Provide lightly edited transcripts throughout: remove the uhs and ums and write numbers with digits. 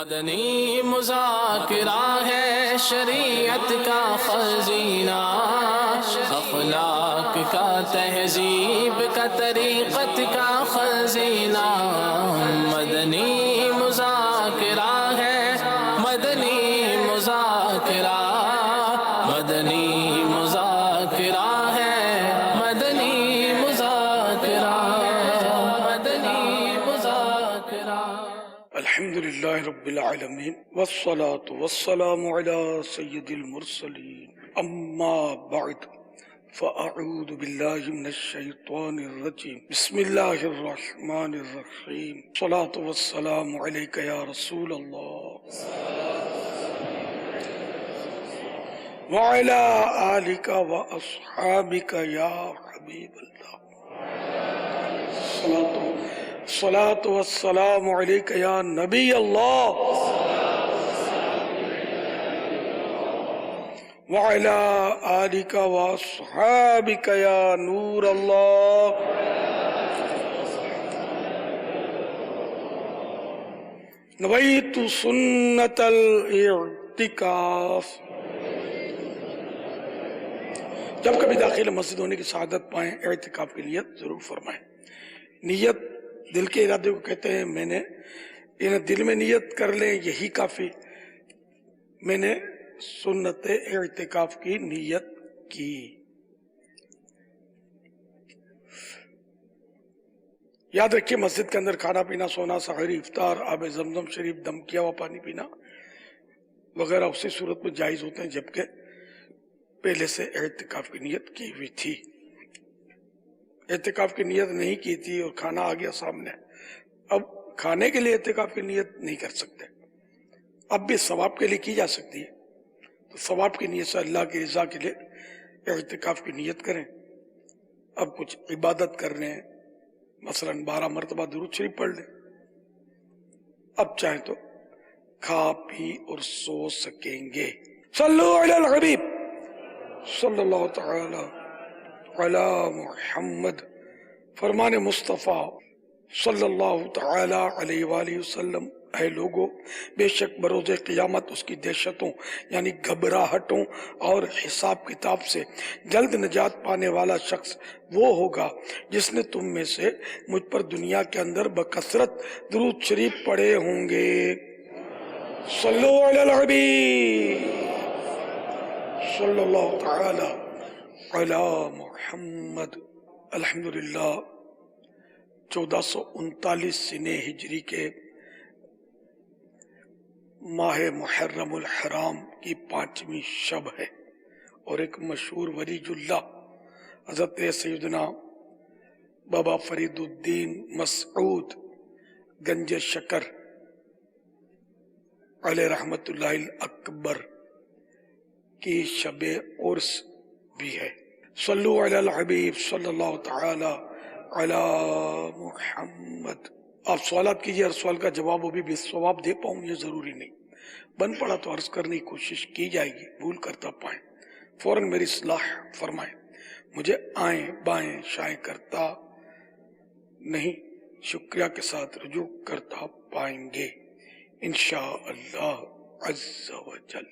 مدنی مذاکرہ ہے شریعت کا خزینہ، اخلاق کا تہذیب کا طریقت کا خزینہ، مدنی مذاکرہ ہے، مدنی مذاکرہ، مدنی مذاکرہ ہے، مدنی مذاکرہ، مدنی مذاکرہ۔ الحمدللہ رب العالمین والصلاة والسلام علی سید المرسلین، اما بعد فاعوذ باللہ من الشیطان الرجیم، بسم اللہ الرحمن الرحیم، الصلاة والسلام علیک یا رسول اللہ وعلی آلک واصحابک یا حبیب اللہ، الصلاة والسلام علیک یا نبی اللہ وعلی آلک واصحابک یا نور اللہ۔ نویت سنت الاعتکاف۔ جب کبھی داخل مسجد ہونے کی سعادت پائیں، اعتکاف کی نیت ضرور فرمائیں۔ نیت دل کے ارادے کو کہتے ہیں۔ میں نے دل میں نیت کر لیں یہی کافی، میں نے سنت اعتکاف کی نیت کی۔ یاد رکھیے، مسجد کے اندر کھانا پینا، سونا، سحری، افطار، آب زمزم شریف، دم کیا ہوا پانی پینا وغیرہ اسی صورت میں جائز ہوتے ہیں جبکہ پہلے سے اعتکاف کی نیت کی ہوئی تھی۔ اعتکاف کی نیت نہیں کی تھی اور کھانا آ گیا سامنے، اب کھانے کے لیے اعتکاف کی نیت نہیں کر سکتے، اب بھی ثواب کے لیے کی جا سکتی ہے، تو ثواب کی نیت سے اللہ کی رضا کے لیے اعتکاف کی نیت کریں۔ اب کچھ عبادت کر رہے ہیں، مثلا 12 مرتبہ درود شریف پڑھ لیں، اب چاہیں تو کھا پی اور سو سکیں گے۔ صلو علی الحبیب صلی اللہ تعالی علی محمد۔ فرمان مصطفیٰ صلی اللہ تعالی علیہ وآلہ وسلم، اے لوگو، بے شک بروز قیامت اس کی دہشتوں یعنی گھبراہٹوں اور حساب کتاب سے جلد نجات پانے والا شخص وہ ہوگا جس نے تم میں سے مجھ پر دنیا کے اندر بکثرت درود شریف پڑھے ہوں گے۔ صلو علی الحبیب صلی اللہ تعالی علی محمد۔ الحمدللہ 1439 سنہ ہجری کے ماہ محرم الحرام کی 5ویں شب ہے، اور ایک مشہور ولی اللہ حضرت سیدنا بابا فرید الدین مسعود گنج شکر علیہ رحمت اللہ الاکبر کی شب عرس بھی ہے۔ صلو علی الحبیب صلی اللہ تعالی علی محمد۔ آپ سوالات کیجئے، ہر سوال کا جواب بھی بے ثواب دے پاؤں یہ ضروری نہیں، بن پڑا تو عرض کرنے کی کوشش کی جائے گی، بھول کرتا پائیں فوراً میری اصلاح فرمائیں، مجھے آئیں بائیں شائیں کرتا نہیں، شکریہ کے ساتھ رجوع کرتا پائیں گے انشاءاللہ عز و جل۔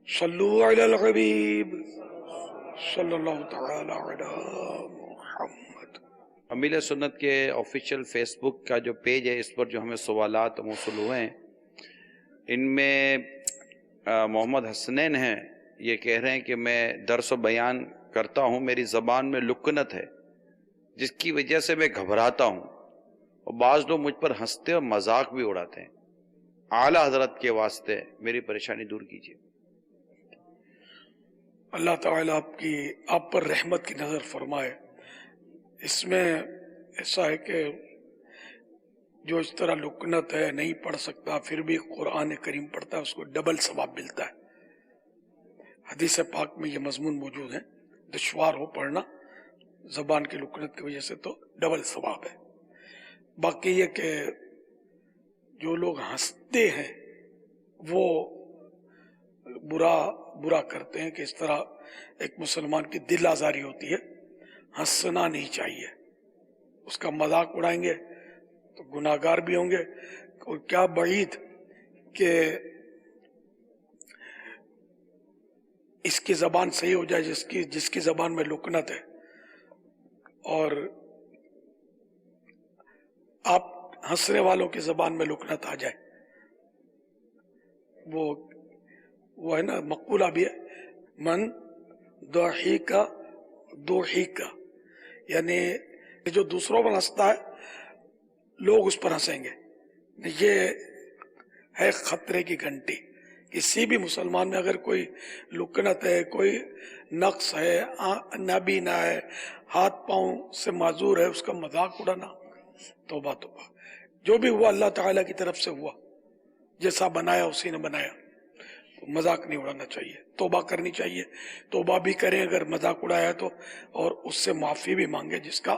صلو علی الحبیب صلی اللہ تعالی علی محمد۔ امیل سنت کے آفیشیل فیس بک کا جو پیج ہے، اس پر جو ہمیں سوالات موصول ہوئے ہیں، ان میں محمد حسنین ہیں، یہ کہہ رہے ہیں کہ میں درس و بیان کرتا ہوں، میری زبان میں لکنت ہے جس کی وجہ سے میں گھبراتا ہوں، اور بعض لوگ مجھ پر ہنستے اور مذاق بھی اڑاتے ہیں، اعلیٰ حضرت کے واسطے میری پریشانی دور کیجیے۔ اللہ تعالیٰ آپ پر رحمت کی نظر فرمائے۔ اس میں ایسا ہے کہ جو اس طرح لکنت ہے، نہیں پڑھ سکتا، پھر بھی قرآن کریم پڑھتا ہے، اس کو ڈبل ثواب ملتا ہے۔ حدیث پاک میں یہ مضمون موجود ہے، دشوار ہو پڑھنا زبان کی لکنت کی وجہ سے تو ڈبل ثواب ہے۔ باقی یہ کہ جو لوگ ہنستے ہیں وہ برا کرتے ہیں کہ اس طرح ایک مسلمان کی دل آزاری ہوتی ہے، ہنسنا نہیں چاہیے، اس کا مذاق اڑائیں گے تو گناہگار بھی ہوں گے، اور کیا بعید کہ اس کی زبان صحیح ہو جائے جس کی زبان میں لکنت ہے، اور آپ ہنسنے والوں کی زبان میں لکنت آ جائے. وہ ہے نا مقولہ بھی ہے، من ضحک ضحک، یعنی جو دوسروں پر ہنستا ہے لوگ اس پر ہنسیں گے. یہ ہے خطرے کی گھنٹی. کسی بھی مسلمان میں اگر کوئی لکنت ہے، کوئی نقص ہے، نابینا ہے، ہاتھ پاؤں سے معذور ہے، اس کا مذاق اڑانا، توبہ توبہ. جو بھی ہوا اللہ تعالیٰ کی طرف سے ہوا، جیسا بنایا اسی نے بنایا، تو مذاق نہیں اڑانا چاہیے، توبہ کرنی چاہیے. توبہ بھی کریں اگر مذاق اڑایا تو، اور اس سے معافی بھی مانگے جس کا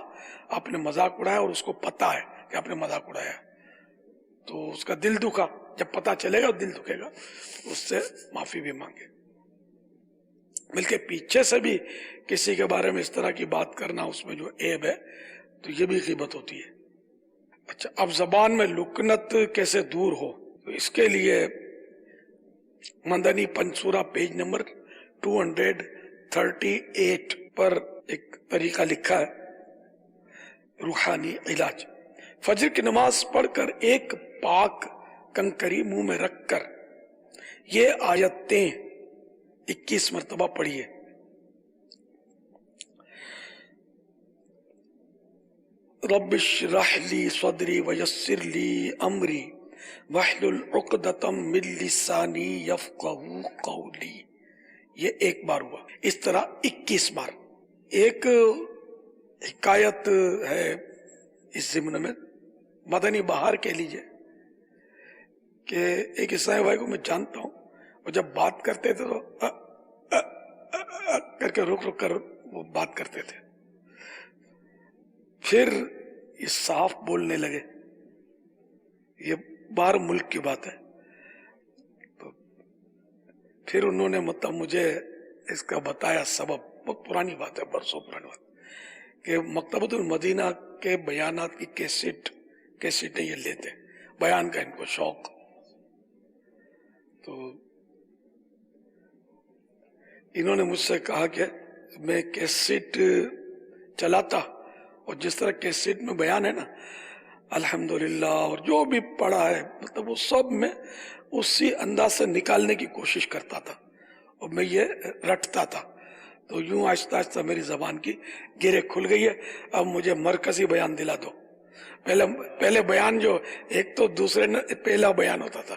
آپ نے مذاق اڑایا اور اس کو پتا ہے کہ آپ نے مذاق اڑایا، تو اس کا دل دکھا، جب پتا چلے گا دل دکھے گا، اس سے معافی بھی مانگے. بلکہ پیچھے سے بھی کسی کے بارے میں اس طرح کی بات کرنا، اس میں جو عیب ہے، تو یہ بھی غیبت ہوتی ہے. اچھا، اب زبان میں لکنت کیسے دور ہو؟ تو اس کے لیے مدنی پنسورہ پیج نمبر 238 پر ایک طریقہ لکھا ہے، روحانی علاج. فجر کی نماز پڑھ کر ایک پاک کنکری منہ میں رکھ کر یہ آیتیں 21 مرتبہ پڑھیے. رب اشرح لی صدری ویسر لی امری واحلل عقدۃ من لسانی یفقہوا قولی. یہ ایک بار ہوا. اس طرح 21 بار. ایک حکایت ہے اس ضمن میں، مدنی بہار کہہ لیجئے، کہ ایک عیسائی بھائی کو میں جانتا ہوں، اور جب بات کرتے تھے تو کر کے رک رک کر وہ بات کرتے تھے. پھر یہ صاف بولنے لگے. یہ باہر ملک کی بات ہے. تو پھر انہوں نے مطلب مجھے اس کا بتایا سبب. بہت پرانی بات ہے، برسوں پرانی بات، کہ مکتبۃ المدینہ کے بیانات کی کیسٹیں یہ لیتے، بیان کا ان کو شوق. تو انہوں نے مجھ سے کہا کہ میں کیسٹ چلاتا، اور جس طرح کیسٹ میں بیان ہے نا، الحمدللہ اور جو بھی پڑھا ہے، مطلب وہ سب میں اسی انداز سے نکالنے کی کوشش کرتا تھا، اور میں یہ رٹتا تھا. تو یوں آہستہ آہستہ میری زبان کی گرے کھل گئی ہے. اب مجھے مرکزی بیان دلا دو. پہلے بیان جو ایک تو دوسرے پہلا بیان ہوتا تھا،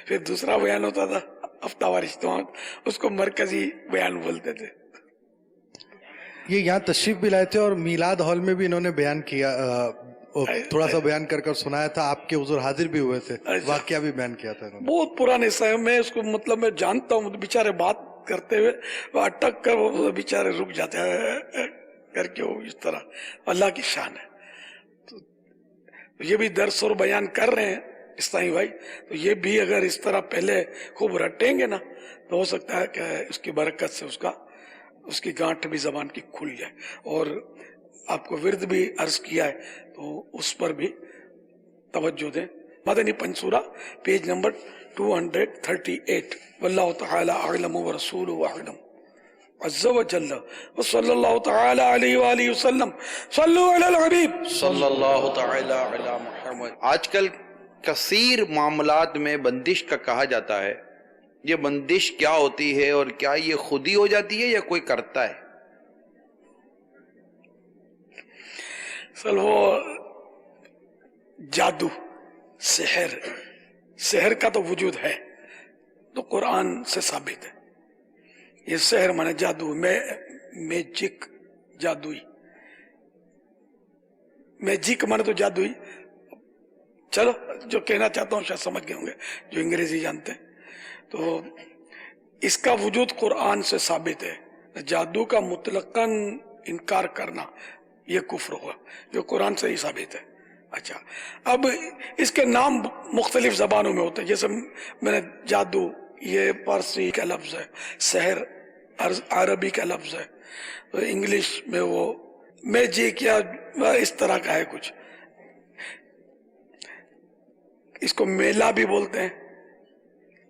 پھر دوسرا بیان ہوتا تھا ہفتہ وار اجتماع، اس کو مرکزی بیان بولتے تھے. یہ یہاں تشریف بھی لائے تھے اور میلاد ہال میں بھی انہوں نے بیان کیا، تھوڑا سا بیان کر سنایا تھا. آپ کے حضور حاضر بھی ہوئے تھے، واقعہ بھی بیان کیا تھا انہوں نے. بہت پرانے سے میں اس کو مطلب میں جانتا ہوں. بیچارے بات کرتے ہوئے وہ اٹک کر وہ بیچارے رک جاتے ہیں کر کے، وہ اس طرح اللہ کی شان ہے. تو یہ بھی درس اور بیان کر رہے ہیں اسلامی بھائی، تو یہ بھی اگر اس طرح پہلے خوب رٹیں گے نا، تو ہو سکتا ہے کہ اس کی برکت سے اس کی گانٹھ بھی زبان کی کھل جائے. اور آپ کو ورد بھی عرض کیا ہے تو اس پر بھی توجہ دیں. مدنی پنسورہ پیج نمبر 238. واللہ تعالی اعلم ورسولہ اعلم عز وجل وصلی اللہ تعالی علیہ وآلہ وسلم. صلو علی الحبیب صلی اللہ تعالی علی محمد. آج کل کثیر معاملات میں بندش کا کہا جاتا ہے. یہ بندش کیا ہوتی ہے، اور کیا یہ خود ہی ہو جاتی ہے یا کوئی کرتا ہے؟ وہ جادو، سحر کا تو وجود ہے، تو قرآن سے ثابت ہے. یہ سحر مانے جادو، میجک، جادوئی. میجک مانے تو جادوئی. چلو جو کہنا چاہتا ہوں شاید سمجھ گئے ہوں گے جو انگریزی جانتے ہیں. تو اس کا وجود قرآن سے ثابت ہے. جادو کا مطلقاً انکار کرنا یہ کفر ہوا، جو قرآن سے ہی ثابت ہے. اچھا، اب اس کے نام مختلف زبانوں میں ہوتے ہیں. جیسے میں نے جادو، یہ فارسی کا لفظ ہے، سحر عربی کا لفظ ہے، تو انگلش میں وہ میجک یا اس طرح کا ہے کچھ. اس کو میلہ بھی بولتے ہیں،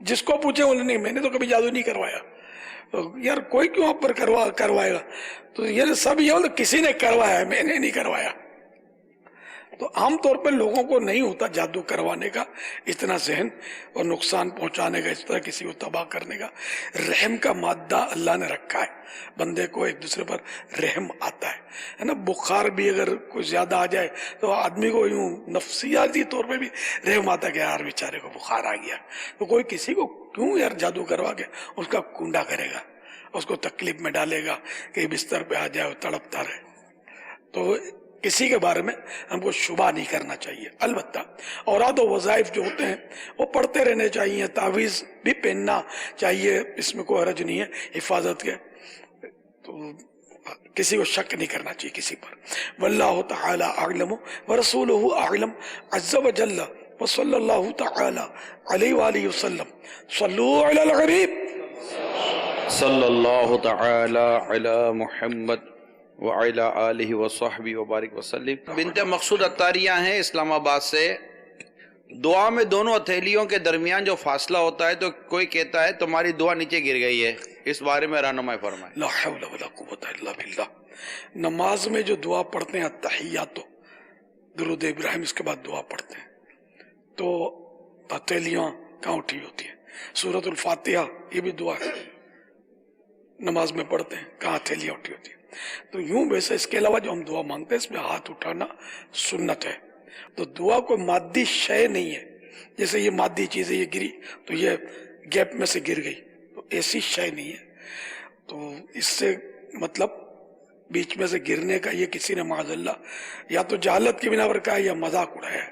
جس کو پوچھے بولے نہیں میں نے تو کبھی جادو نہیں کروایا. تو یار کوئی کیوں آپ پر کروائے گا؟ تو یہ سب یہ کسی نے کروایا ہے، میں نے نہیں کروایا. تو عام طور پہ لوگوں کو نہیں ہوتا جادو کروانے کا اتنا ذہن اور نقصان پہنچانے کا، اس طرح کسی کو تباہ کرنے کا. رحم کا مادہ اللہ نے رکھا ہے، بندے کو ایک دوسرے پر رحم آتا ہے نا. بخار بھی اگر کوئی زیادہ آ جائے تو آدمی کو یوں نفسیاتی طور پہ بھی رحم آتا ہے کہ یار بیچارے کو بخار آ گیا. تو کوئی کسی کو کیوں یار جادو کروا کے اس کا کنڈا کرے گا، اس کو تکلیف میں ڈالے گا کہ بستر پہ آ جائے اور تڑپتا رہے. تو کسی کے بارے میں ہم کو شبہ نہیں کرنا چاہیے. البتہ اوراد و وظائف جو ہوتے ہیں وہ پڑھتے رہنے چاہیے، تعویذ بھی پہننا چاہیے، اس میں کوئی حرج نہیں ہے حفاظت کے. تو کسی کو شک نہیں کرنا چاہیے کسی پر. واللہ تعالی اعلم ورسولہ اعلم عز وجل وصلی اللہ تعالی علیہ وآلہ وسلم. صلو علی الحبیب صلی اللہ تعالی علی محمد وعلی آلہ وصحبہ وبارک وسلم. بنت مقصود عطاریہ ہیں اسلام آباد سے. دعا میں دونوں ہتھیلیوں کے درمیان جو فاصلہ ہوتا ہے تو کوئی کہتا ہے تمہاری دعا نیچے گر گئی ہے، اس بارے میں رہنمائی فرمائیں. لا حول ولا قوت الا باللہ. نماز میں جو دعا پڑھتے ہیں التحیات، درود ابراہیم، اس کے بعد دعا پڑھتے ہیں تو ہتھیلیاں کہاں اٹھی ہوتی ہیں. سورۃ الفاتحہ یہ بھی دعا ہے، نماز میں پڑھتے ہیں کہاں ہتھیلیاں اٹھی ہوتی ہیں. تو یوں ویسے اس کے علاوہ جو ہم دعا مانگتے ہیں اس میں ہاتھ اٹھانا سنت ہے. تو دعا کوئی مادی شے نہیں ہے، جیسے یہ مادی چیز ہے، یہ گری تو یہ گیپ میں سے گر گئی، تو ایسی شے نہیں ہے. تو اس سے مطلب بیچ میں سے گرنے کا یہ کسی نے معاذ اللہ یا تو جہالت کی بنا پر کہا یا مذاق اڑایا ہے.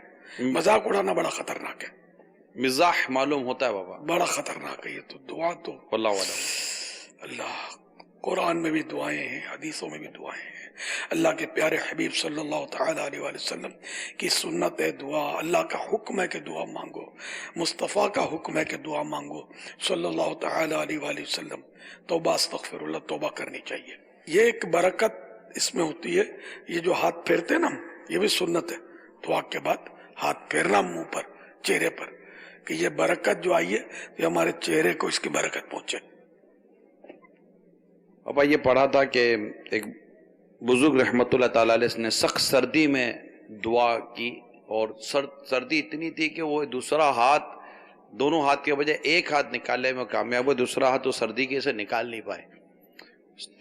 مذاق اڑانا بڑا خطرناک ہے، مزاح معلوم ہوتا ہے بابا، بڑا خطرناک ہے یہ. تو دعا تو واللہ اعلم. اللہ قرآن میں بھی دعائیں ہیں، حدیثوں میں بھی دعائیں ہیں. اللہ کے پیارے حبیب صلی اللہ تعالی علیہ وآلہ وسلم کی سنت ہے دعا. اللہ کا حکم ہے کہ دعا مانگو، مصطفیٰ کا حکم ہے کہ دعا مانگو صلی اللہ تعالی علیہ وآلہ وسلم. توبہ استغفر اللہ، توبہ کرنی چاہیے. یہ ایک برکت اس میں ہوتی ہے. یہ جو ہاتھ پھیرتے ہیں نا، یہ بھی سنت ہے دعا کے بعد ہاتھ پھیرنا منہ پر، چہرے پر، کہ یہ برکت جو آئی ہے یہ ہمارے چہرے کو اس کی برکت پہنچے. ابا یہ پڑھا تھا کہ ایک بزرگ رحمت اللہ تعالی علیہ نے سخت سردی میں دعا کی، اور سردی اتنی تھی کہ وہ دوسرا ہاتھ، دونوں ہاتھ کے بجائے ایک ہاتھ نکالنے میں کامیاب ہوئے، دوسرا ہاتھ وہ سردی کے سے نکال نہیں پائے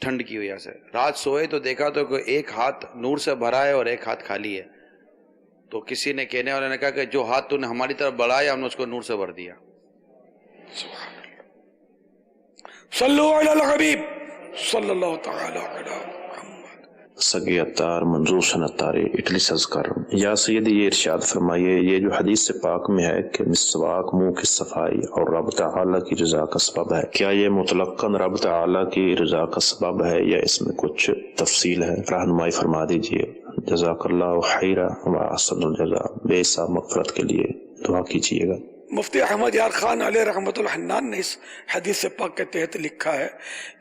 ٹھنڈ کی وجہ سے. رات سوئے تو دیکھا تو کہ ایک ہاتھ نور سے بھرا ہے اور ایک ہاتھ خالی ہے. تو کسی نے کہنے والے نے کہا کہ جو ہاتھ تو نے ہماری طرف بڑھایا ہم نے اس کو نور سے بھر دیا. صلو علی الحبیب صلی اللہ تعالی علی محمد. سگے عطار منظور حسین عطاری اٹلی سے عرض کر رہا ہوں. یا سیدی یہ ارشاد فرمائیے، یہ جو حدیث سے پاک میں ہے کہ مسواک منہ کی صفائی اور رب تعالیٰ کی رضا کا سبب ہے، کیا یہ مطلقاً رب تعالیٰ کی رضا کا سبب ہے یا اس میں کچھ تفصیل ہے؟ رہنمائی فرما دیجیے. جزاک اللہ خیرا و احسن الجزاء. بے حساب مغفرت کے لیے دعا کیجیے گا. مفتی احمد یار خان علیہ رحمت الحنان نے اس حدیث پاک کے تحت لکھا ہے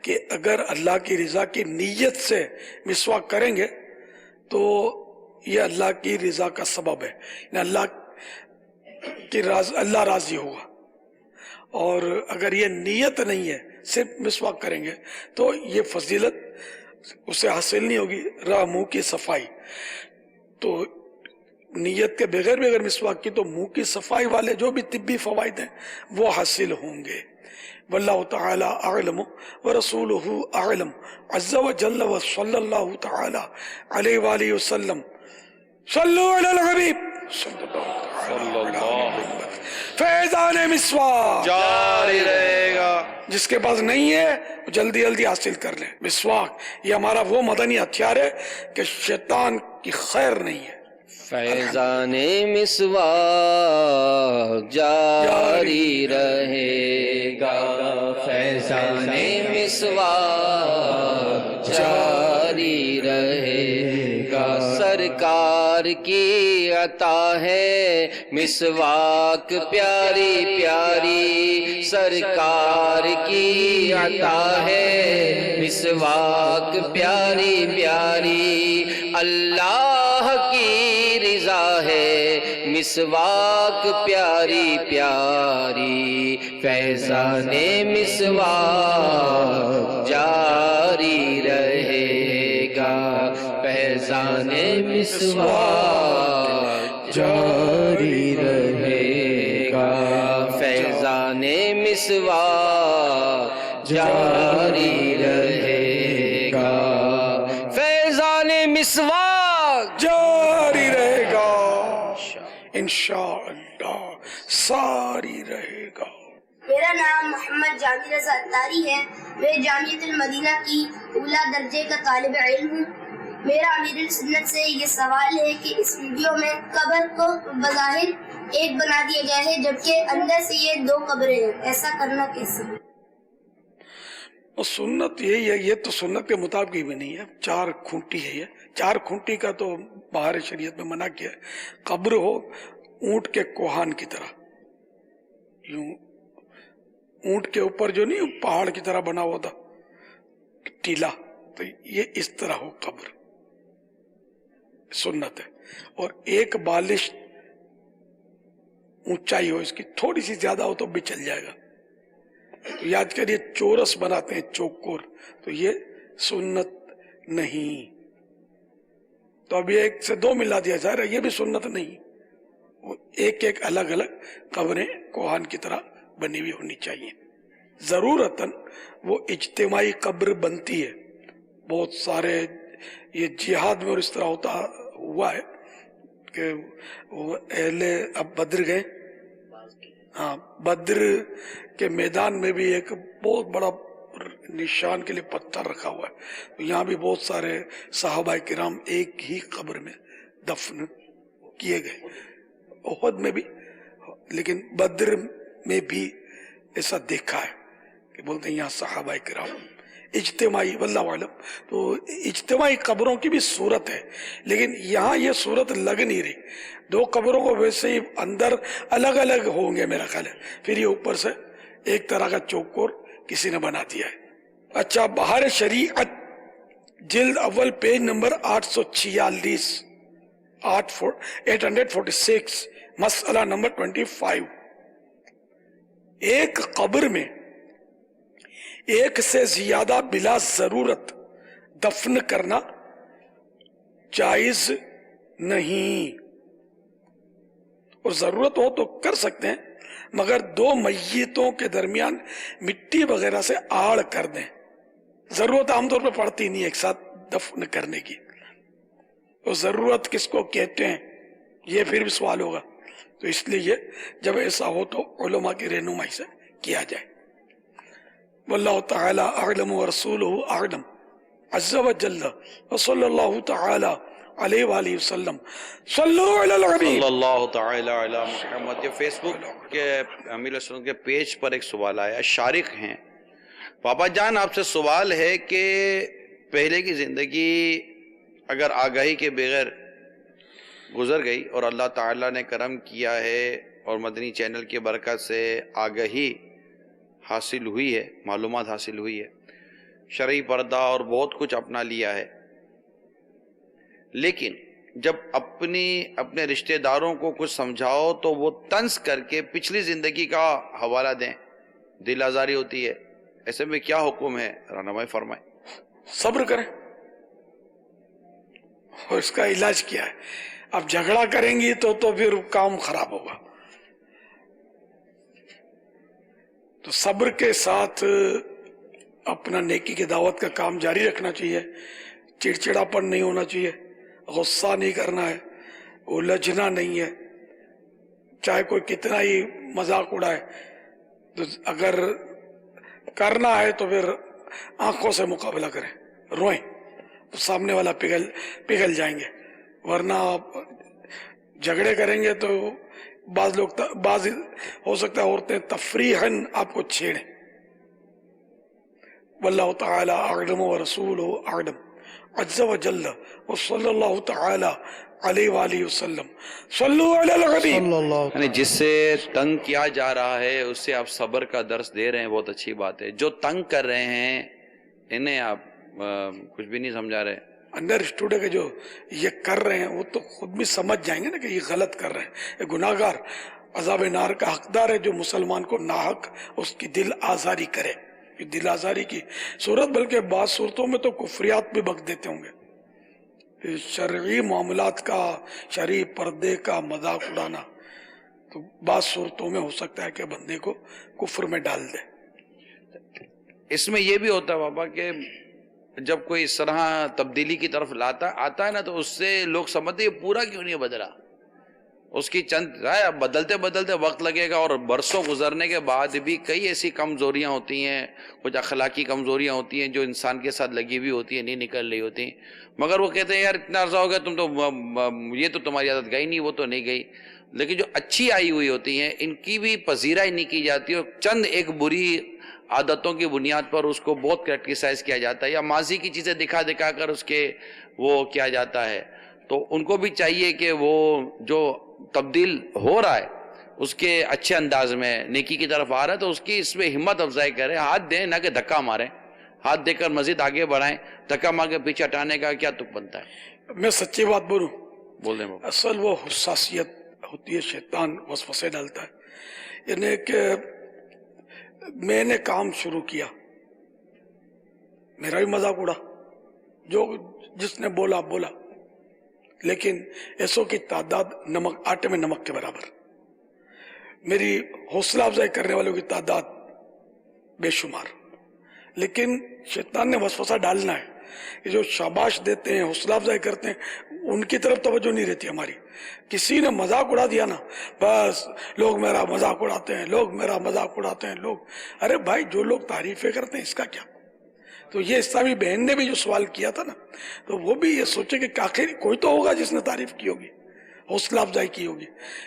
کہ اگر اللہ کی رضا کی نیت سے مسواک کریں گے تو یہ اللہ کی رضا کا سبب ہے، یعنی اللہ راضی ہوگا. اور اگر یہ نیت نہیں ہے، صرف مسواک کریں گے تو یہ فضیلت اسے حاصل نہیں ہوگی، راہ منہ کی صفائی. تو نیت کے بغیر بھی اگر مسواک کی تو منہ کی صفائی والے جو بھی طبی فوائد ہیں وہ حاصل ہوں گے. واللہ تعالی اعلم ورسولہ اعلم عز وجل وصلی اللہ تعالی علیہ وآلہ وسلم. صلو علی الحبیب صلی اللہ تعالی علی محمد. فیضان مسواک جاری رہے گا. جس کے پاس نہیں ہے جلدی جلدی حاصل کر لیں. مسواک یہ ہمارا وہ مدنی ہتھیار ہے کہ شیطان کی خیر نہیں ہے. فیضان مسواک جاری رہے گا، فیضان مسواک جاری رہے گا. سرکار کی عطا ہے مسواک پیاری پیاری، سرکار کی عطا ہے مسواک پیاری پیاری. اللہ کی رضا ہے مسواک پیاری پیاری، فیضان مسواک جاری رہے گا، فیضان مسواک جاری رہے گا، فیضان مسواک جاری رہے گا، فیضان مسواک جاری رہے گا انشاءاللہ، ساری رہے گا۔ میرا نام محمد جاوید رضا اتاری ہے، میں جامعۃ المدینہ کی اولا درجے کا طالب علم ہوں۔ میرا امیر السنت سے یہ سوال ہے کہ اس ویڈیو میں قبر کو بظاہر ایک بنا دیا گیا ہے جبکہ اندر سے یہ دو قبریں ہیں، ایسا کرنا کیسے؟ اور سنت یہی ہے، یہ تو سنت کے مطابق بھی نہیں ہے، 4 کھونٹی ہے، یہ 4 کھونٹی کا تو باہر شریعت میں منع کیا ہے۔ قبر ہو اونٹ کے کوہان کی طرح، یوں اونٹ کے اوپر جو نہیں پہاڑ کی طرح بنا ہوا تھا ٹیلا، تو یہ اس طرح ہو قبر، سنت ہے۔ اور ایک بالش اونچائی ہو، اس کی تھوڑی سی زیادہ ہو تو بھی چل جائے گا۔ تو یاد کریے چورس بناتے ہیں چوکور، تو یہ سنت نہیں۔ تو اب یہ 1 سے 2 ملا دیا جا رہا ہے، یہ بھی سنت نہیں۔ وہ ایک الگ الگ قبریں کوہان کی طرح بنی ہوئی ہونی چاہیے۔ ضرورتاً وہ اجتماعی قبر بنتی ہے، بہت سارے یہ جہاد میں اور اس طرح ہوتا ہوا ہے کہ وہ اہل اب بدر گئے، ہاں بدر کے میدان میں بھی ایک بہت بڑا نشان کے لیے پتھر رکھا ہوا ہے، تو یہاں بھی بہت سارے صحابہ کرام ایک ہی قبر میں دفن کیے گئے، احد میں بھی، لیکن بدر میں بھی ایسا دیکھا ہے کہ بولتے ہیں یہاں صحابہ کرام اجتماعی، واللہ اعلم۔ تو اجتماعی قبروں کی بھی صورت ہے، لیکن یہاں یہ صورت لگ نہیں رہی۔ 2 قبروں کو ویسے ہی اندر الگ الگ ہوں گے میرا خیال ہے، پھر یہ اوپر سے ایک طرح کا چوکور کسی نے بنا دیا ہے۔ اچھا، بہار شریعت جلد اول پیج نمبر 846 846 مسئلہ نمبر 25، ایک قبر میں ایک سے زیادہ بلا ضرورت دفن کرنا جائز نہیں، اور ضرورت ہو تو کر سکتے ہیں، مگر 2 میتوں کے درمیان مٹی وغیرہ سے آڑ کر دیں۔ ضرورت عام طور پہ پڑتی نہیں ایک ساتھ دفن کرنے کی، تو ضرورت کس کو کہتے ہیں یہ پھر بھی سوال ہوگا، تو اس لیے جب ایسا ہو تو علماء کی رہنمائی سے کیا جائے۔ واللہ تعالی اعلم ورسولہ اعلم عز وجل، وصلی اللہ تعالی علیہ وآلہ وسلم، صلو علی الحبیب صلی اللہ تعالی علی محمد۔ یہ فیس بک کے امیر السنت کے پیج پر ایک سوال آیا، شارق ہیں، پاپا جان آپ سے سوال ہے کہ پہلے کی زندگی اگر آگاہی کے بغیر گزر گئی اور اللہ تعالیٰ نے کرم کیا ہے اور مدنی چینل کی برکت سے آگاہی حاصل ہوئی ہے، معلومات حاصل ہوئی ہے، شرعی پردہ اور بہت کچھ اپنا لیا ہے، لیکن جب اپنے رشتہ داروں کو کچھ سمجھاؤ تو وہ طنز کر کے پچھلی زندگی کا حوالہ دیں، دل آزاری ہوتی ہے، ایسے میں کیا حکم ہے رہنمائی فرمائیں؟ صبر کریں، اور اس کا علاج کیا ہے؟ اب جھگڑا کریں گی تو پھر کام خراب ہوگا، تو صبر کے ساتھ اپنا نیکی کی دعوت کا کام جاری رکھنا چاہیے، چڑچڑاپن نہیں ہونا چاہیے، غصہ نہیں کرنا ہے، الجھنا نہیں ہے، چاہے کوئی کتنا ہی مذاق اڑائے، تو اگر کرنا ہے تو پھر آنکھوں سے مقابلہ کریں، روئیں تو سامنے والا پگھل جائیں گے، ورنہ آپ جھگڑے کریں گے تو بعض ہو سکتا ہے عورتیں تفریحاً آپ کو چھیڑیں۔ واللہ تعالی اعلم ورسولہ اعلم عز وجل، وصلی اللہ تعالی علیہ وآلہ وسلم، صلو علی الحبیب۔ یعنی جس سے تنگ کیا جا رہا ہے اس سے آپ صبر کا درس دے رہے ہیں، بہت اچھی بات ہے۔ جو تنگ کر رہے ہیں انہیں آپ کچھ بھی نہیں سمجھا رہے۔ انڈر اسٹوڈے کے جو یہ کر رہے ہیں وہ تو خود بھی سمجھ جائیں گے نا کہ یہ غلط کر رہے ہیں، یہ گناہگار عذاب نار کا حقدار ہے جو مسلمان کو ناحق اس کی دل آزاری کرے. یہ دل آزاری کی صورت، بلکہ بعض صورتوں میں تو کفریات بھی بک دیتے ہوں گے. شرعی معاملات کا، شرعی پردے کا مذاق اڑانا تو بعض صورتوں میں ہو سکتا ہے کہ بندے کو کفر میں ڈال دے. اس میں یہ بھی ہوتا ہے بابا کہ جب کوئی اس طرح تبدیلی کی طرف آتا ہے نا تو اس سے لوگ سمجھتے ہیں پورا کیوں نہیں بدلا. اس کی چند بدلتے بدلتے وقت لگے گا، اور برسوں گزرنے کے بعد بھی کئی ایسی کمزوریاں ہوتی ہیں، کچھ اخلاقی کمزوریاں ہوتی ہیں جو انسان کے ساتھ لگی ہوئی ہوتی ہیں، نہیں نکل رہی ہوتی. مگر وہ کہتے ہیں یار اتنا عرصہ ہو گیا، تم تو یہ تو تمہاری عادت گئی نہیں، وہ تو نہیں گئی. لیکن جو اچھی آئی ہوئی ہوتی ہیں ان کی بھی پذیرائی نہیں کی جاتی، اور چند ایک بری عادتوں کی بنیاد پر اس کو بہت کریٹیسائز کیا جاتا ہے، یا ماضی کی چیزیں دکھا دکھا کر اس کے وہ کیا جاتا ہے. تو ان کو بھی چاہیے کہ وہ جو تبدیل ہو رہا ہے اس کے اچھے انداز میں نیکی کی طرف آ رہا ہے تو اس کی اس میں ہمت افزائی کریں، ہاتھ دیں نہ کہ دھکا ماریں. ہاتھ دے کر مزید آگے بڑھائیں، دھکا مار کے پیچھے ہٹانے کا کیا تک بنتا ہے. میں سچی بات بولوں، بول دیں بابا. اصل وہ حساسیت ہوتی ہے، شیطان وسوسے ڈالتا ہے. یعنی کہ میں نے کام شروع کیا، میرا بھی مذاق اڑا، جو جس نے بولا بولا، لیکن ایسوں کی تعداد نمک آٹے میں نمک کے برابر. میری حوصلہ افزائی کرنے والوں کی تعداد بے شمار، لیکن شیطان نے وسوسہ ڈالنا ہے کہ جو شاباش دیتے ہیں، حوصلہ افزائی کرتے ہیں، ان کی طرف توجہ نہیں رہتی ہماری. کسی نے مذاق اڑا دیا نا، بس لوگ میرا مذاق اڑاتے ہیں، لوگ میرا مذاق اڑاتے ہیں لوگ. ارے بھائی جو لوگ تعریفیں کرتے ہیں اس کا کیا؟ تو یہ اسلامی بہن نے بھی جو سوال کیا تھا نا، تو وہ بھی یہ سوچے کہ آخر کوئی تو ہوگا جس نے تعریف کی ہوگی، حوصلہ افزائی کی ہوگی.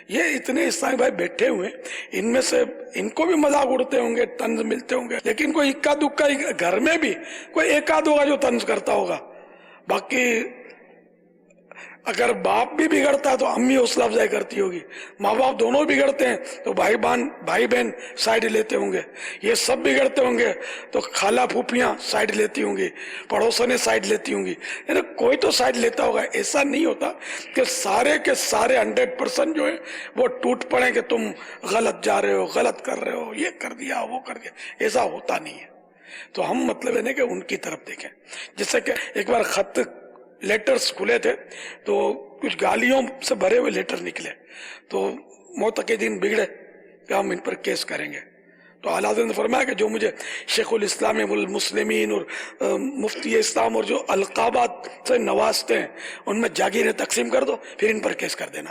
یہ اتنے اسلامی بھائی بیٹھے ہوئے ہیں، ان میں سے ان کو بھی مذاق اڑتے ہوں گے، طنز ملتے ہوں گے، لیکن کوئی اکا دکا گھر میں بھی کوئی ایک آدھ ہوگا جو طنز کرتا ہوگا. باقی اگر باپ بھی بگڑتا ہے تو امی حوصلہ افزائی کرتی ہوگی، ماں باپ دونوں بگڑتے ہیں تو بھائی بہن سائڈ لیتے ہوں گے، یہ سب بگڑتے ہوں گے تو خالہ پھوپھیاں سائڈ لیتی ہوں گی، پڑوسنے سائڈ لیتی ہوں گی. یعنی کوئی تو سائڈ لیتا ہوگا. ایسا نہیں ہوتا کہ سارے کے سارے 100% جو ہیں وہ ٹوٹ پڑیں کہ تم غلط جا رہے ہو، غلط کر رہے ہو، یہ کر دیا وہ کر دیا. ایسا ہوتا نہیں ہے. تو ہم مطلب ہے کہ ان کی طرف دیکھیں. جیسے کہ ایک بار خط لیٹرز کھلے تھے تو کچھ گالیوں سے بھرے ہوئے لیٹر نکلے، تو معتقدین بگڑے کہ ہم ان پر کیس کریں گے. تو اعلیٰ حضرت نے فرمایا کہ جو مجھے شیخ الاسلام والمسلمین اور مفتی اسلام اور جو القابات سے نوازتے ہیں ان میں جاگیریں تقسیم کر دو، پھر ان پر کیس کر دینا.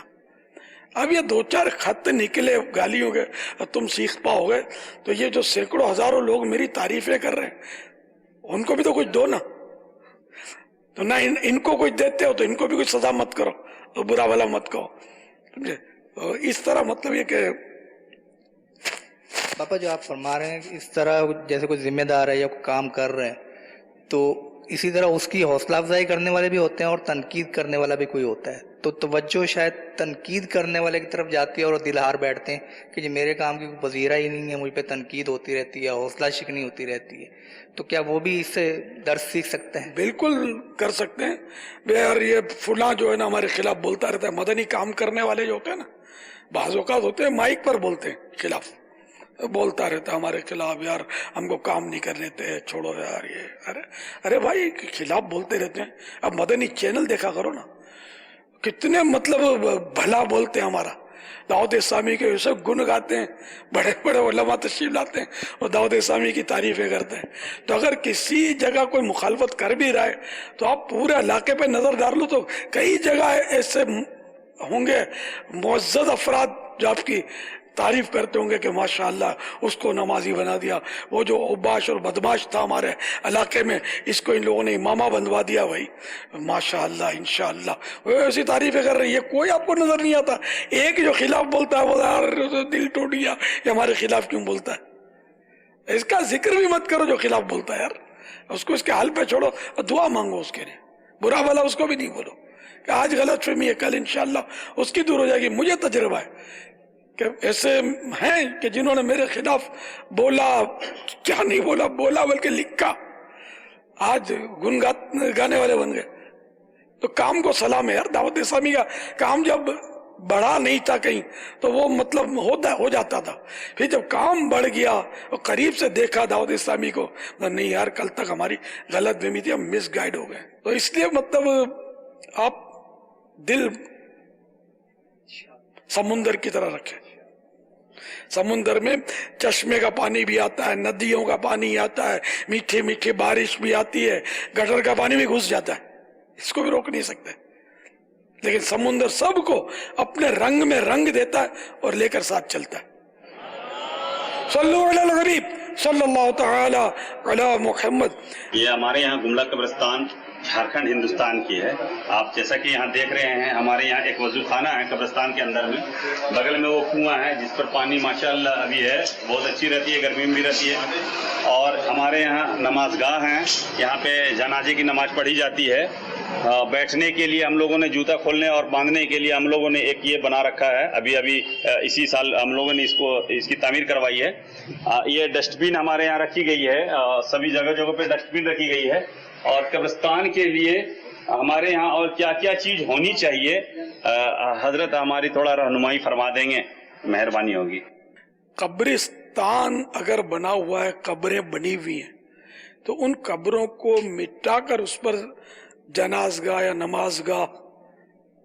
اب یہ 2-4 خط نکلے گالیوں کے، تم سیخ پاؤ گے، تو یہ جو سینکڑوں ہزاروں لوگ میری تعریفیں کر رہے ہیں ان کو بھی تو کچھ دو نا. تو نہ ان کو کچھ دیتے ہو تو ان کو بھی کچھ سزا مت کرو، تو برا بھلا مت کہو. سمجھے؟ اس طرح مطلب یہ کہ پاپا جو آپ فرما رہے ہیں اس طرح جیسے کوئی ذمہ دار ہے یا کوئی کام کر رہے ہیں تو اسی طرح اس کی حوصلہ افزائی کرنے والے بھی ہوتے ہیں اور تنقید کرنے والا بھی کوئی ہوتا ہے. تو توجہ شاید تنقید کرنے والے کی طرف جاتی ہے اور دل ہار بیٹھتے ہیں کہ جی میرے کام کی کوئی پذیرا ہی نہیں ہے، مجھ پہ تنقید ہوتی رہتی ہے، حوصلہ شکنی ہوتی رہتی ہے. تو کیا وہ بھی اس سے درس سیکھ سکتے ہیں؟ بالکل کر سکتے ہیں. یار یہ فلاں جو ہے نا ہمارے خلاف بولتا رہتا ہے. مدنی کام کرنے والے جو ہوتے ہیں نا، بعض اوقات ہوتے ہیں مائک پر بولتے ہیں خلاف، بولتا رہتا ہے ہمارے خلاف، یار ہم کو کام نہیں کرنے دیتے، چھوڑو یار یہ. ارے بھائی خلاف بولتے رہتے ہیں. اب مدنی چینل دیکھا کرو نا، کتنے مطلب بھلا بولتے ہیں. ہمارا دعوت اسلامی کے ایسے گن گاتے ہیں، بڑے بڑے علماء تشریف لاتے ہیں اور دعوت اسلامی کی تعریفیں کرتے ہیں. تو اگر کسی جگہ کوئی مخالفت کر بھی رہا ہے تو آپ پورے علاقے پہ نظر ڈال لو تو کئی جگہ ایسے ہوں گے معزز افراد جو آپ کی تعریف کرتے ہوں گے کہ ماشاءاللہ اس کو نمازی بنا دیا، وہ جو اوباش اور بدماش تھا ہمارے علاقے میں اس کو ان لوگوں نے امامہ بنوا دیا. بھائی ماشاءاللہ انشاءاللہ وہ ایسی تعریفیں کر رہی ہے. کوئی آپ کو نظر نہیں آتا. ایک جو خلاف بولتا ہے وہ یار دل ٹوٹ گیا، یہ ہمارے خلاف کیوں بولتا ہے. اس کا ذکر بھی مت کرو جو خلاف بولتا ہے. یار اس کو اس کے حال پہ چھوڑو اور دعا مانگو اس کے لیے. برا بھلا اس کو بھی نہیں بولو کہ آج غلط فہمی ہے، کل انشاءاللہ اس کی دور ہو جائے گی. مجھے تجربہ ہے کہ ایسے ہیں کہ جنہوں نے میرے خلاف بولا، کیا نہیں بولا، بولا بلکہ لکھا، آج گانے والے بن گئے. تو کام کو سلام ہے یار. دعوت اسلامی کا کام جب بڑھا نہیں تھا کہیں تو وہ مطلب ہو جاتا تھا. پھر جب کام بڑھ گیا اور قریب سے دیکھا دعوت اسلامی کو، نہیں یار کل تک ہماری غلط فہمی تھی، ہم مس گائیڈ ہو گئے. تو اس لیے مطلب آپ دل سمندر کی طرح رکھیں. سمندر میں چشمے کا پانی بھی آتا ہے، ندیوں کا پانی آتا ہے، میٹھی میٹھی بارش بھی آتی ہے، گٹر کا پانی بھی گھس جاتا ہے، اس کو بھی روک نہیں سکتے. لیکن سمندر سب کو اپنے رنگ میں رنگ دیتا ہے اور لے کر ساتھ چلتا ہے. صلو علی الحبیب صلی اللہ تعالی علی محمد. یہ ہمارے یہاں گملا قبرستان جھارکھنڈ ہندوستان کی ہے. آپ جیسا کہ یہاں دیکھ رہے ہیں ہمارے یہاں ایک وضو خانہ ہے قبرستان کے اندر میں، بغل میں وہ کنواں ہے جس پر پانی ماشاءاللہ ابھی ہے، بہت اچھی رہتی ہے، گرمی میں بھی رہتی ہے. اور ہمارے یہاں نماز گاہ ہیں، یہاں پہ جنازے کی نماز پڑھی جاتی ہے. بیٹھنے کے لیے ہم لوگوں نے جوتا کھولنے اور باندھنے کے لیے ہم لوگوں نے ایک یہ بنا رکھا ہے، ابھی اسی سال ہم لوگوں نے اس کی تعمیر کروائی ہے. یہ ڈسٹ بین ہمارے یہاں رکھی گئی ہے، سبھی جگہ پہ ڈسٹ بین رکھی گئی ہے. اور قبرستان کے لیے ہمارے یہاں اور کیا کیا چیز ہونی چاہیے حضرت ہماری تھوڑا رہنمائی فرما دیں گے، مہربانی ہوگی. قبرستان اگر بنا ہوا ہے، قبریں بنی ہوئی ہیں، تو ان قبروں کو مٹا کر اس پر جنازگاہ یا نماز گاہ،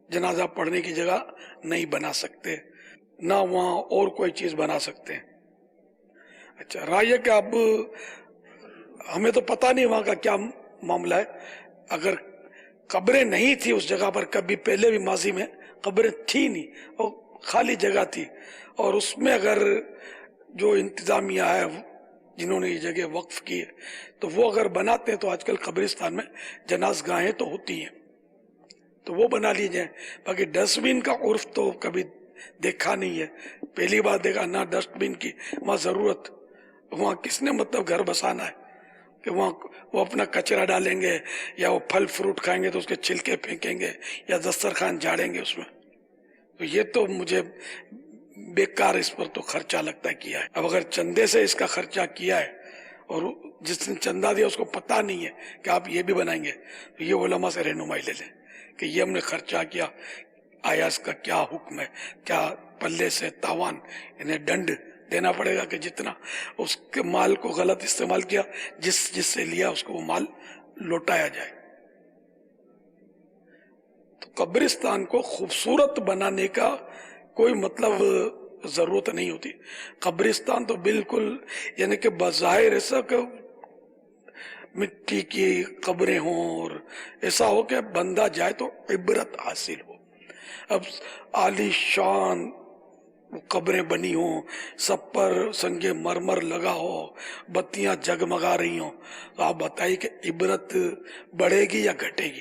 جنازہ پڑھنے کی جگہ نہیں بنا سکتے، نہ وہاں اور کوئی چیز بنا سکتے ہیں. اچھا رائے کہ اب ہمیں تو پتہ نہیں وہاں کا کیا معاملہ ہے. اگر قبریں نہیں تھی اس جگہ پر، کبھی پہلے بھی ماضی میں قبریں تھی نہیں اور خالی جگہ تھی، اور اس میں اگر جو انتظامیہ ہے جنہوں نے یہ جگہ وقف کی ہے تو وہ اگر بناتے ہیں تو آج کل قبرستان میں جناز گاہیں تو ہوتی ہیں تو وہ بنا لی جائیں. باقی ڈسٹ بین کا عرف تو کبھی دیکھا نہیں ہے، پہلی بار دیکھا. نہ ڈسٹ بین کی وہاں ضرورت، وہاں کس نے مطلب گھر بسانا ہے کہ وہاں وہ اپنا کچرا ڈالیں گے یا وہ پھل فروٹ کھائیں گے تو اس کے چھلکے پھینکیں گے یا دسترخوان جھاڑیں گے اس میں. تو یہ تو مجھے بیکار اس پر تو خرچہ لگتا ہے کیا ہے. اب اگر چندے سے اس کا خرچہ کیا ہے اور جس نے چندہ دیا اس کو پتہ نہیں ہے کہ آپ یہ بھی بنائیں گے، تو یہ علماء سے رہنمائی لے لیں کہ یہ ہم نے خرچہ کیا، آیا اس کا کیا حکم ہے، کیا پلے سے تاوان انہیں دنڈ دینا پڑے گا کہ جتنا اس کے مال کو غلط استعمال کیا، جس سے لیا اس کو وہ مال لوٹایا جائے. تو قبرستان کو خوبصورت بنانے کا کوئی مطلب ضرورت نہیں ہوتی. قبرستان تو بالکل یعنی کہ بظاہر ایسا کہ مٹی کی قبریں ہوں اور ایسا ہو کہ بندہ جائے تو عبرت حاصل ہو. اب عالی شان قبریں بنی ہوں، سب پر سنگ مرمر لگا ہو، بتیاں جگمگا رہی ہوں، تو آپ بتائیے کہ عبرت بڑھے گی یا گھٹے گی؟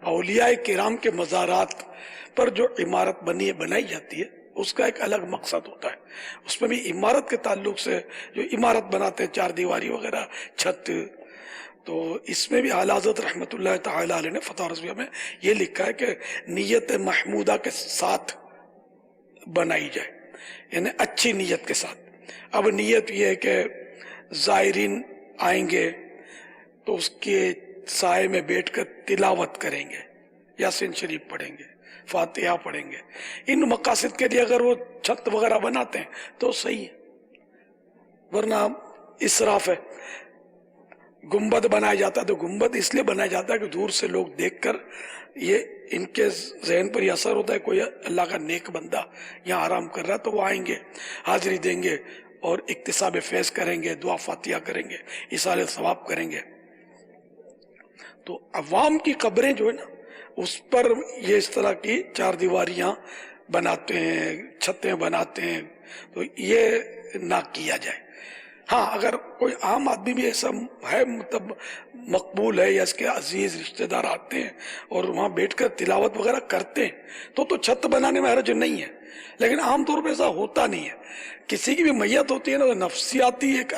اولیاء کرام کے مزارات پر جو عمارت بنائی جاتی ہے اس کا ایک الگ مقصد ہوتا ہے. اس میں بھی عمارت کے تعلق سے جو عمارت بناتے ہیں، چار دیواری وغیرہ، چھت، تو اس میں بھی اعلیٰ حضرت رحمۃ اللہ تعالی علیہ نے فتح رضویہ میں یہ لکھا ہے کہ نیت محمودہ کے ساتھ بنائی جائے، یعنی اچھی نیت کے ساتھ. اب نیت یہ ہے کہ زائرین آئیں گے تو اس کے سائے میں بیٹھ کر تلاوت کریں گے، یاسین شریف پڑھیں گے، فاتحہ پڑھیں گے. ان مقاصد کے لیے اگر وہ چھت وغیرہ بناتے ہیں تو صحیح ہے، ورنہ اسراف ہے. گنبد بنایا جاتا ہے تو گنبد اس لیے بنایا جاتا ہے کہ دور سے لوگ دیکھ کر یہ ان کے ذہن پر یہ اثر ہوتا ہے کوئی اللہ کا نیک بندہ یہاں آرام کر رہا ہے، تو وہ آئیں گے، حاضری دیں گے اور اکتساب فیض کریں گے، دعا فاتحہ کریں گے، ایصال ثواب کریں گے. تو عوام کی قبریں جو ہے نا اس پر یہ اس طرح کی چار دیواریاں بناتے ہیں، چھتیں بناتے ہیں، تو یہ نہ کیا جائے. ہاں اگر کوئی عام آدمی بھی ایسا ہے مطلب مقبول ہے یا اس کے عزیز رشتہ دار آتے ہیں اور وہاں بیٹھ کر تلاوت وغیرہ کرتے ہیں تو چھت بنانے میں حرج نہیں ہے. لیکن عام طور پہ ایسا ہوتا نہیں ہے. کسی کی بھی میت ہوتی ہے نا، نفسیاتی ایک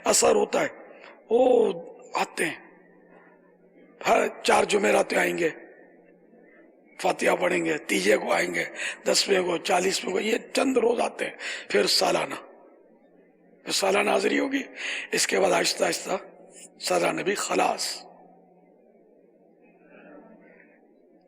اثر ہوتا ہے، وہ آتے ہیں ہر 4 جمعرات آئیں گے، فاتحہ پڑھیں گے، تیجے کو آئیں گے، 10ویں کو، 40ویں کو، یہ چند روز آتے ہیں. پھر سالانہ حاضری ہوگی، اس کے بعد آہستہ آہستہ سالانہ بھی خلاص.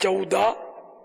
14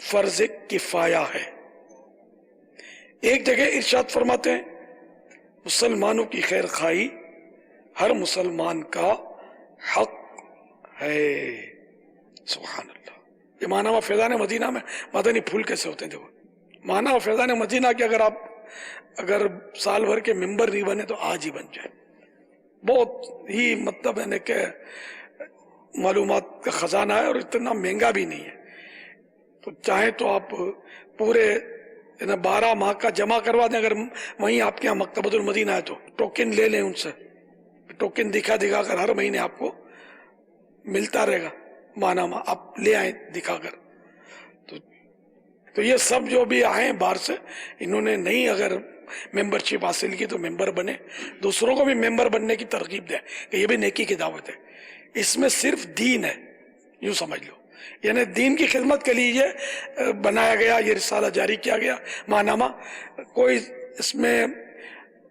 فرض کفایہ ہے. ایک جگہ ارشاد فرماتے ہیں مسلمانوں کی خیر خواہی ہر مسلمان کا حق ہے. سبحان اللہ. یہ مانا و فیضان مدینہ میں مدنی پھول کیسے ہوتے ہیں. دیکھو مانا و فیضان مدینہ کہ اگر سال بھر کے ممبر نہیں بنے تو آج ہی بن جائے. بہت ہی مطلب ہے کہ معلومات کا خزانہ ہے اور اتنا مہنگا بھی نہیں ہے. تو چاہیں تو آپ پورے 12 ماہ کا جمع کروا دیں. اگر وہیں آپ کے یہاں مکتبۃ المدینہ ہے تو ٹوکن لے لیں ان سے. ٹوکن دکھا کر ہر مہینے آپ کو ملتا رہے گا مانا آپ لے آئیں دکھا کر. تو یہ سب جو بھی آئے باہر سے انہوں نے نہیں اگر ممبرشپ حاصل کی تو ممبر بنے. دوسروں کو بھی ممبر بننے کی ترغیب دیں کہ یہ بھی نیکی کی دعوت ہے. اس میں صرف دین ہے یوں سمجھ لو. یعنی دین کی خدمت کے لیے یہ بنایا گیا, یہ رسالہ جاری کیا گیا ماہنامہ. کوئی اس میں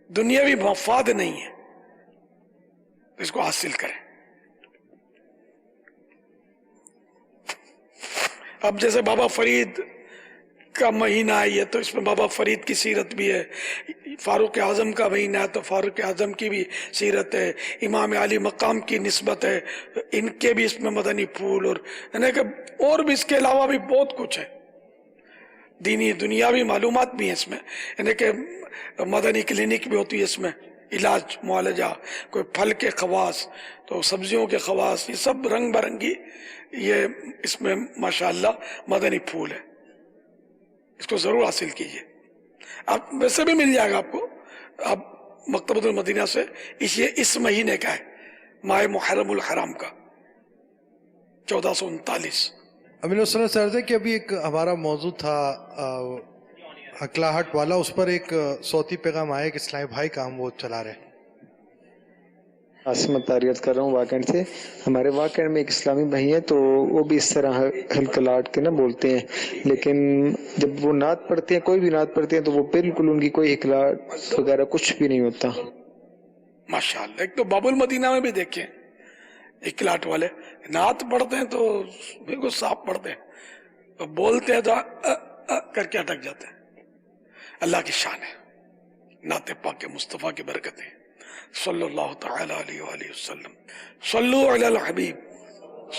دنیاوی مفاد نہیں ہے. اس کو حاصل کریں. اب جیسے بابا فرید کا مہینہ ہے یہ تو اس میں بابا فرید کی سیرت بھی ہے. فاروق اعظم کا مہینہ ہے تو فاروق اعظم کی بھی سیرت ہے. امام علی مقام کی نسبت ہے, ان کے بھی اس میں مدنی پھول اور بھی اس کے علاوہ بھی بہت کچھ ہے. دینی دنیاوی معلومات بھی ہیں اس میں. یعنی کہ مدنی کلینک بھی ہوتی ہے اس میں, علاج معالجہ, کوئی پھل کے خواص تو سبزیوں کے خواص, یہ سب رنگ برنگی یہ اس میں ماشاءاللہ مدنی پھول ہے. اس کو ضرور حاصل کیجئے. آپ ویسے بھی مل جائے گا آپ کو. آپ مکتبۃ المدینہ سے اس مہینے کا ہے, ماہ محرم الحرام کا 1439. امین السلام سے عرض ہے کہ ابھی ایک ہمارا موضوع تھا اکلاہٹ والا, اس پر ایک صوتی پیغام آیا کہ اسلامی بھائی کا ہم وہ چلا رہے ہیں. عاصم تاریت کر رہا ہوں واقعہ سے. ہمارے واقعہ میں ایک اسلامی بھائی ہیں تو وہ بھی اس طرح ہلکلاٹ کے بولتے ہیں, لیکن جب وہ نعت پڑھتے ہیں, کوئی بھی نعت پڑھتے ہیں تو وہ بالکل ان کی کوئی ہلکلاٹ وغیرہ کچھ بھی نہیں ہوتا. ماشاءاللہ. ایک تو باب المدینہ میں بھی دیکھیں ہلکلاٹ والے نعت پڑھتے ہیں تو بالکل صاف پڑھتے ہیں, بولتے ہیں تو کر کے اٹک جاتے ہیں. اللہ کی شان ہے, نعت پاک مصطفیٰ کی برکتیں. صلی اللہ تعالی علیہ وآلہ وسلم. صلو علی الحبیب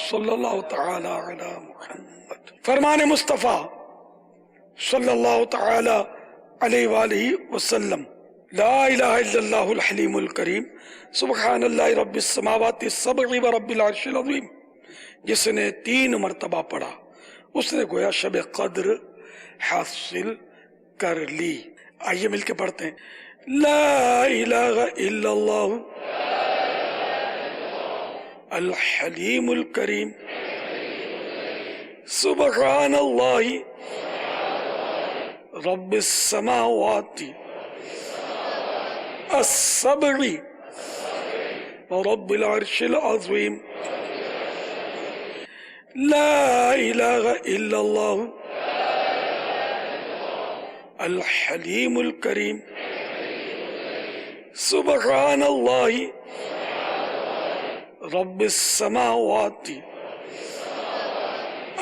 صلی اللہ تعالی علی محمد. فرمان مصطفیٰ صلی اللہ تعالی علیہ وآلہ وسلم. لا الہ الا اللہ الحلیم الکریم سبحان اللہ رب السماوات السبع و رب العرش العظیم. جس نے 3 مرتبہ پڑھا اس نے گویا شب قدر حاصل کر لی. آئیے مل کے پڑھتے ہیں. لا الہ الا اللہ الحلیم الکریم سبحان اللہ رب السماوات السبع ورب العرش العظیم. لا الہ الا اللہ الحلیم الکریم سبحان اللہ رب السماوات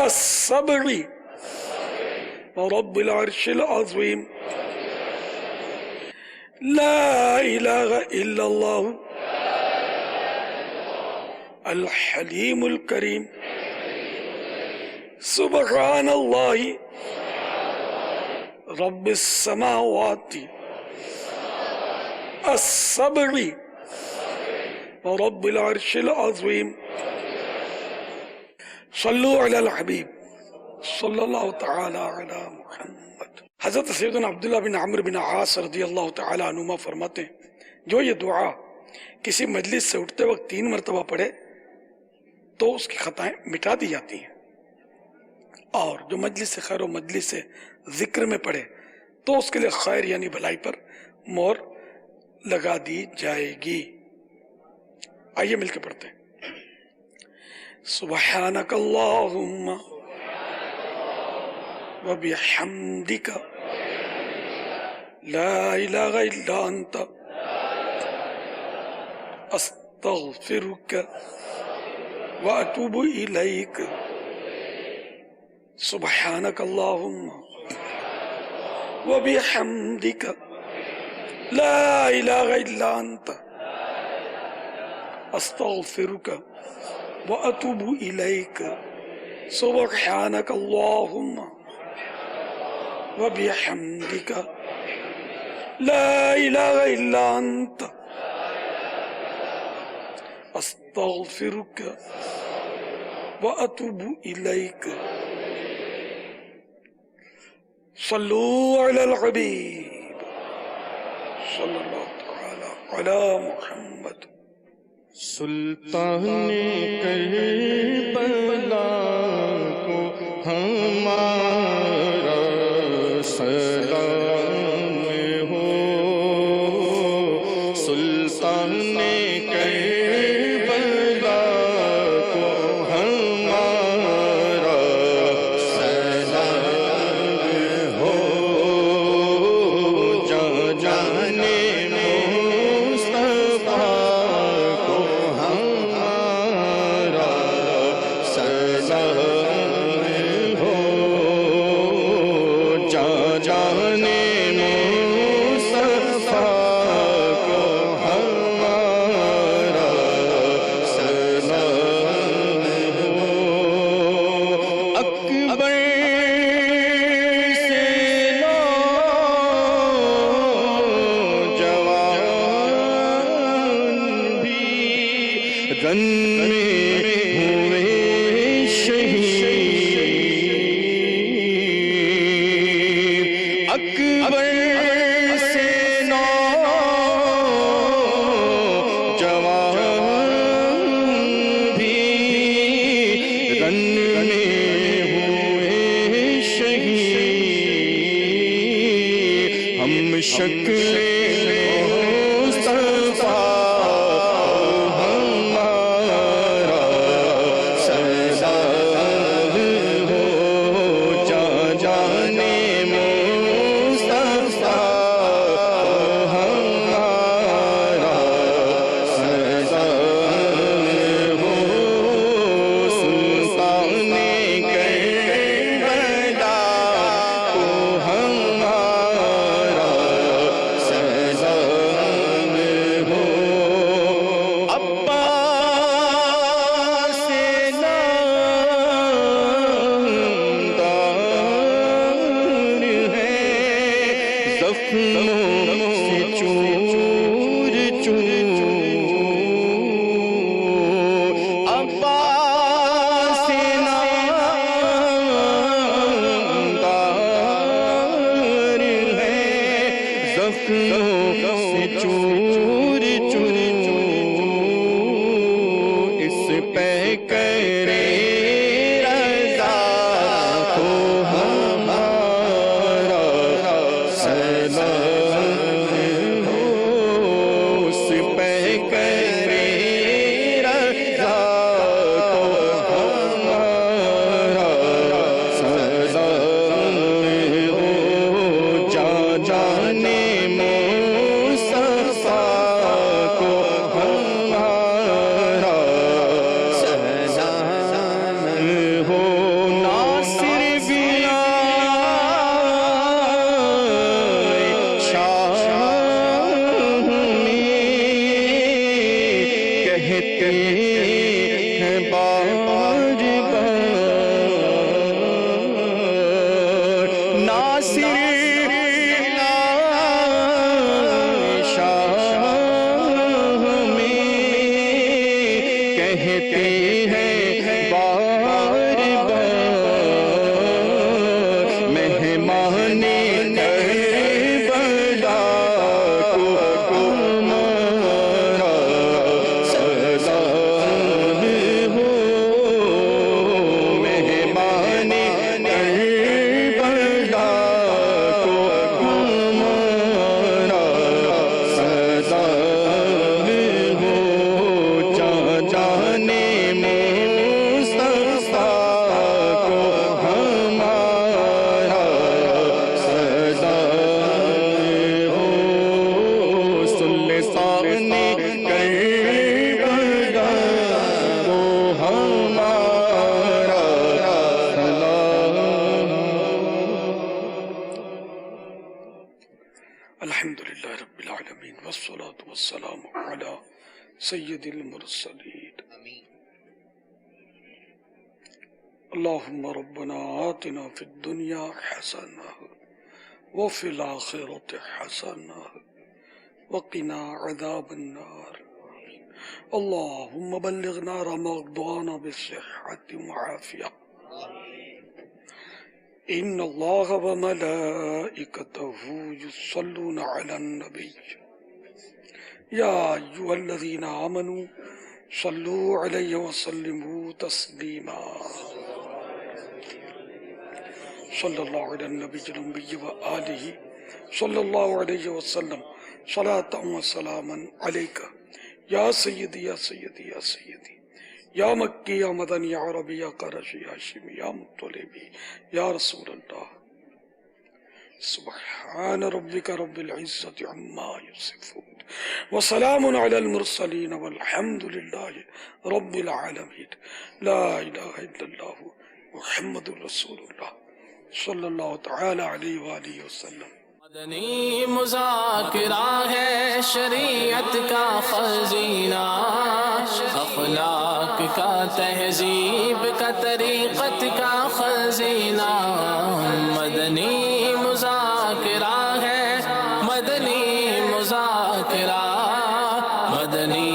السبع ورب العرش العظیم. لا الہ الا اللہ الحلیم الکریم سبحان اللہ رب السماوات السبع ورب العرش العظیم. صلو علی الحبیب صلی اللہ تعالی علی محمد. حضرت سیدنا عبداللہ بن عمرو بن عاص رضی اللہ تعالی عنہما فرماتے ہیں جو یہ دعا کسی مجلس سے اٹھتے وقت 3 مرتبہ پڑھے تو اس کی خطائیں مٹا دی جاتی ہیں, اور جو مجلس سے خیر و مجلس سے ذکر میں پڑھے تو اس کے لیے خیر یعنی بھلائی پر مہر لگا دی جائے گی. آئیے مل کے پڑھتے ہیں. سبحانک اللہم وبحمدک لا الہ الا انت استغفرک واتوب الیک. سبحانك اللهم وبحمدك لا إله إلا أنت أستغفرك وأتوب إليك سبحانك اللهم وبحمدك لا إله إلا أنت أستغفرك وأتوب إليك صلوا على الحبيب صلى الله تعالى على محمد. سلطان کربلا کو ہمارا سلام ہو. سلطان کربلا کو ہمارا سلام ہو. جانے جانے والصلاة والسلام على سید المرسلین. اللهم ربنا آتنا في الدنيا حسنة وفي الآخرة حسنة وقنا عذاب النار. اللهم بلغنا رمضان بالصحة وعافية. إن الله وملائكته يصلون على النبي يا أيها الذين آمنوا صلوا عليه وسلموا تسليما. صلى الله على النبي الأمي وآله صلى الله عليه وسلم صلاة وسلاما عليك يا سيدي يا سيدي يا سيدي يا مكي يا مدني يا عربي يا قرشي يا هاشمي يا مطلبي يا رسول الله. سبحان ربك رب العزة عما يصفون وسلام على المرسلين والحمد لله رب العالمين. لا إله إلا الله محمد رسول الله صلی اللہ تعالی علیہ وآلہ وسلم. مدنی مذاکرہ ہے شریعت کا خزینہ، اخلاق کا تہذیب کا طریقت کا خزینہ. مدنی مذاکرہ ہے، مدنی مذاکرہ، مدنی